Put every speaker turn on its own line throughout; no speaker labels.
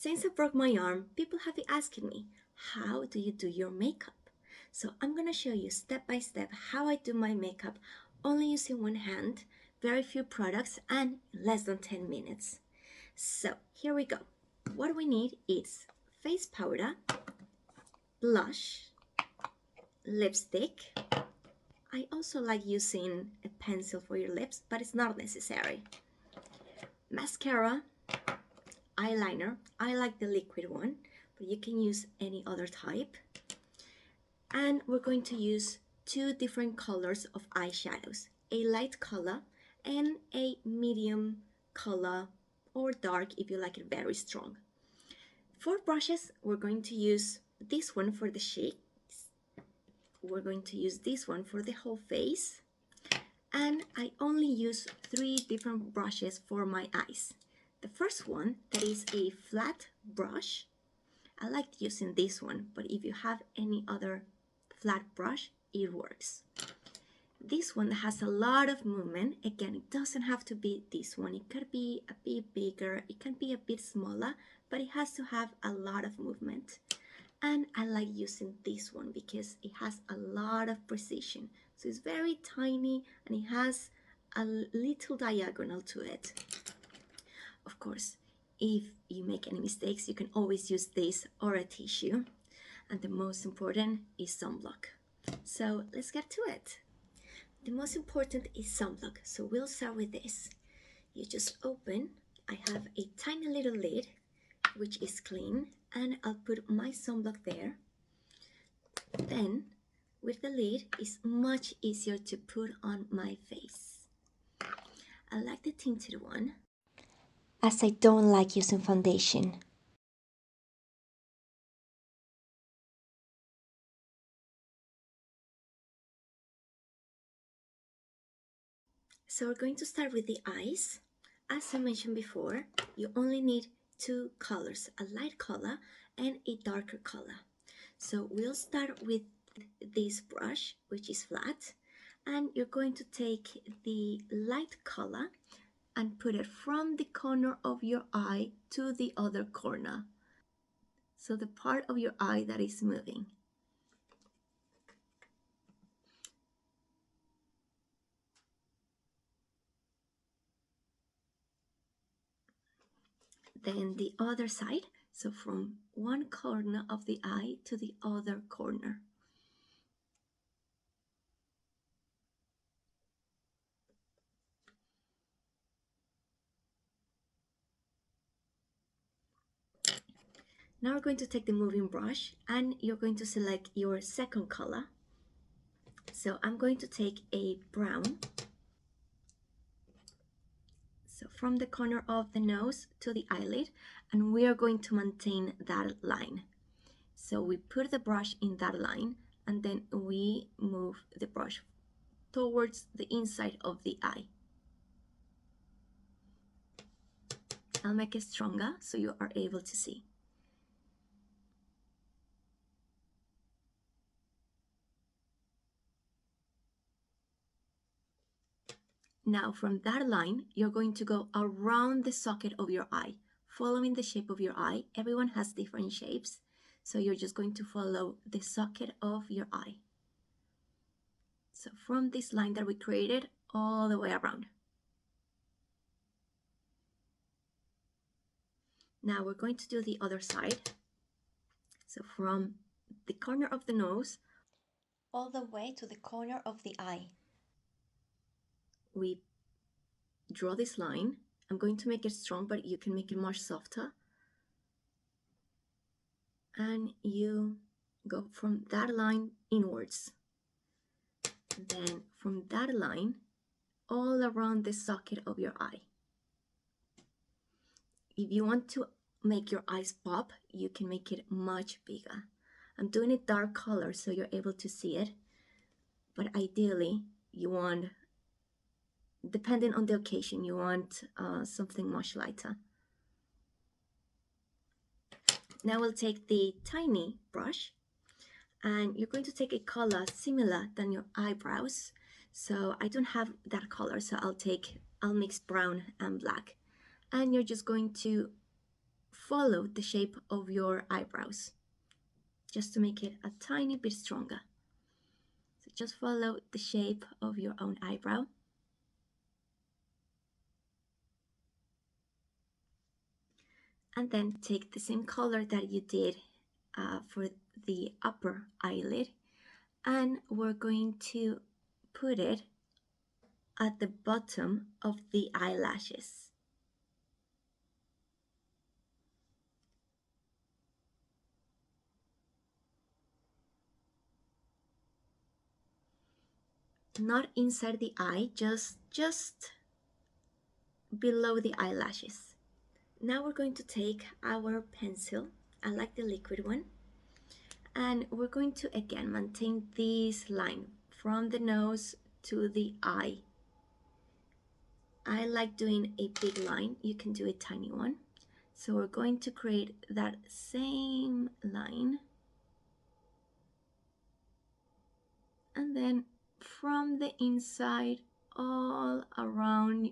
Since I broke my arm, people have been asking me, how do you do your makeup? So I'm gonna show you step by step how I do my makeup, only using one hand, very few products, and less than 10 minutes. So here we go. What we need is face powder, blush, lipstick. I also like using a pencil for your lips, but it's not necessary. Mascara, eyeliner. I like the liquid one, but you can use any other type. And we're going to use two different colors of eyeshadows, a light color and a medium color, or dark if you like it very strong. For brushes, we're going to use this one for the cheeks. We're going to use this one for the whole face. And I only use 3 different brushes for my eyes. The first one, that is a flat brush. I like using this one, but if you have any other flat brush, it works. This one has a lot of movement. Again, it doesn't have to be this one. It could be a bit bigger, it can be a bit smaller, but it has to have a lot of movement. And I like using this one because it has a lot of precision. So it's very tiny and it has a little diagonal to it. Of course, if you make any mistakes, you can always use this or a tissue. And the most important is sunblock. So let's get to it. The most important is sunblock, so we'll start with this. You just open. I have a tiny little lid, which is clean, and I'll put my sunblock there. Then, with the lid, it's much easier to put on my face. I like the tinted one, as I don't like using foundation. So we're going to start with the eyes. As I mentioned before, you only need 2 colors, a light color and a darker color. So we'll start with this brush, which is flat, and you're going to take the light color and put it from the corner of your eye to the other corner. So the part of your eye that is moving. Then the other side, so from one corner of the eye to the other corner. Now we're going to take the moving brush and you're going to select your second color. So I'm going to take a brown. So from the corner of the nose to the eyelid, and we are going to maintain that line. So we put the brush in that line and then we move the brush towards the inside of the eye. I'll make it stronger so you are able to see. Now from that line, you're going to go around the socket of your eye, following the shape of your eye. Everyone has different shapes, so you're just going to follow the socket of your eye. So from this line that we created, all the way around. Now we're going to do the other side. So from the corner of the nose, all the way to the corner of the eye. We draw this line. I'm going to make it strong, but you can make it much softer. And you go from that line inwards. Then from that line, all around the socket of your eye. If you want to make your eyes pop, you can make it much bigger. I'm doing a dark color so you're able to see it, but ideally you want, depending on the occasion, you want something much lighter. Now we'll take the tiny brush and you're going to take a color similar than your eyebrows. So I don't have that color, so I'll mix brown and black. And you're just going to follow the shape of your eyebrows, just to make it a tiny bit stronger. So just follow the shape of your own eyebrow. And then take the same color that you did for the upper eyelid, and we're going to put it at the bottom of the eyelashes. Not inside the eye, just below the eyelashes. Now we're going to take our pencil, I like the liquid one, and we're going to again maintain this line from the nose to the eye. I like doing a big line, you can do a tiny one. So we're going to create that same line, and then from the inside all around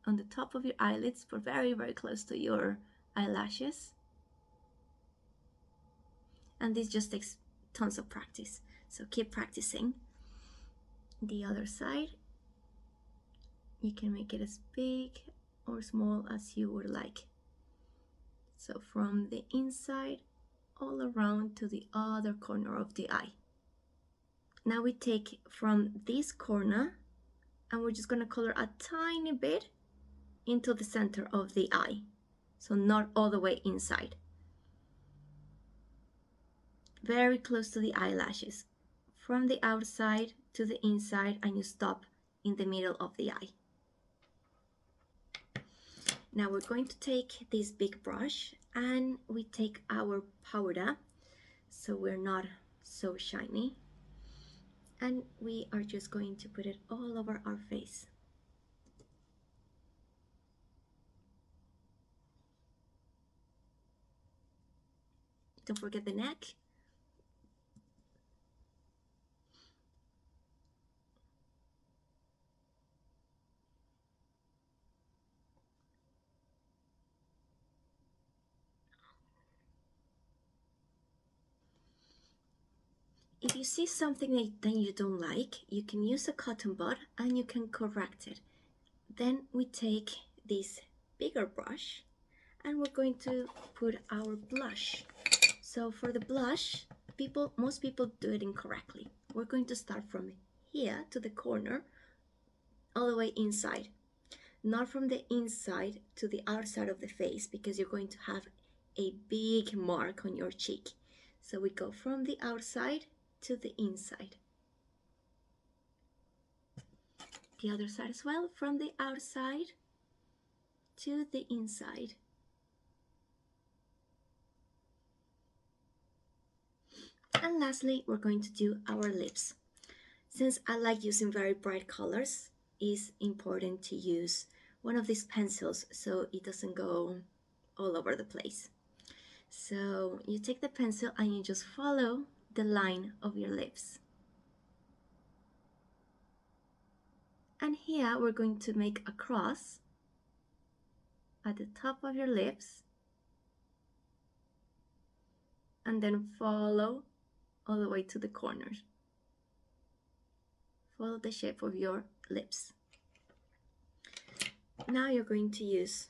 on the top of your eyelids, but very close to your eyelashes. And this just takes tons of practice, so keep practicing. The other side, you can make it as big or small as you would like. So from the inside all around to the other corner of the eye. Now we take from this corner and we're just going to color a tiny bit into the center of the eye, so not all the way inside, very close to the eyelashes, from the outside to the inside, and you stop in the middle of the eye. Now we're going to take this big brush and we take our powder, so we're not so shiny, and we are just going to put it all over our face. Don't forget the neck. If you see something that you don't like, you can use a cotton bud and you can correct it. Then we take this bigger brush and we're going to put our blush. So for the blush, most people do it incorrectly. We're going to start from here to the corner, all the way inside. Not from the inside to the outside of the face, because you're going to have a big mark on your cheek. So we go from the outside to the inside. The other side as well, from the outside to the inside. And lastly, we're going to do our lips. Since I like using very bright colors, it's important to use one of these pencils so it doesn't go all over the place. So you take the pencil and you just follow the line of your lips. And here we're going to make a cross at the top of your lips, and then follow all the way to the corners. Follow the shape of your lips. Now you're going to use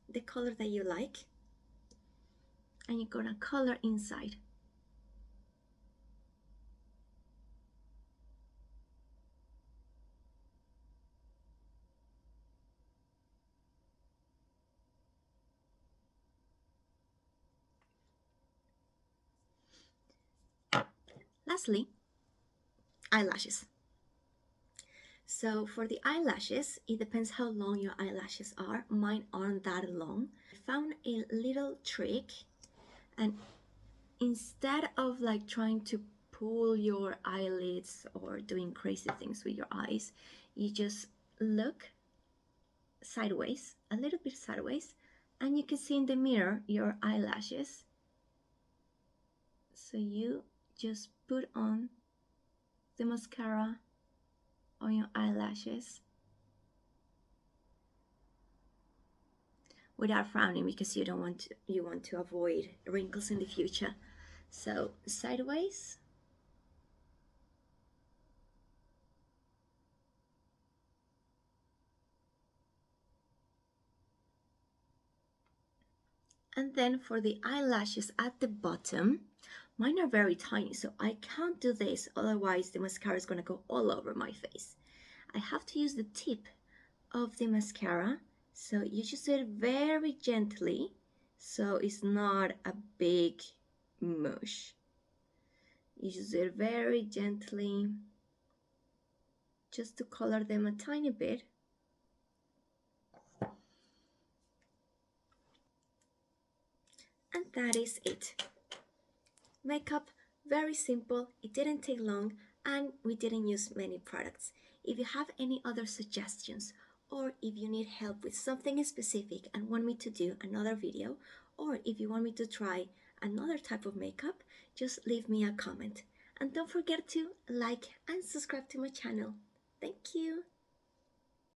the color that you like, and you're gonna color inside. Lastly, eyelashes. So for the eyelashes, it depends how long your eyelashes are. Mine aren't that long. I found a little trick, and instead of like trying to pull your eyelids or doing crazy things with your eyes, you just look sideways, a little bit sideways, and you can see in the mirror your eyelashes. So you just put on the mascara on your eyelashes. without frowning because you want to avoid wrinkles in the future. So sideways. And then for the eyelashes at the bottom, mine are very tiny, so I can't do this, otherwise the mascara is gonna go all over my face. I have to use the tip of the mascara, so you just do it very gently, so it's not a big mush. You just do it very gently, just to color them a tiny bit. And that is it. Makeup, very simple, it didn't take long, and we didn't use many products. If you have any other suggestions, or if you need help with something specific and want me to do another video, or if you want me to try another type of makeup, just leave me a comment. And don't forget to like and subscribe to my channel. Thank you!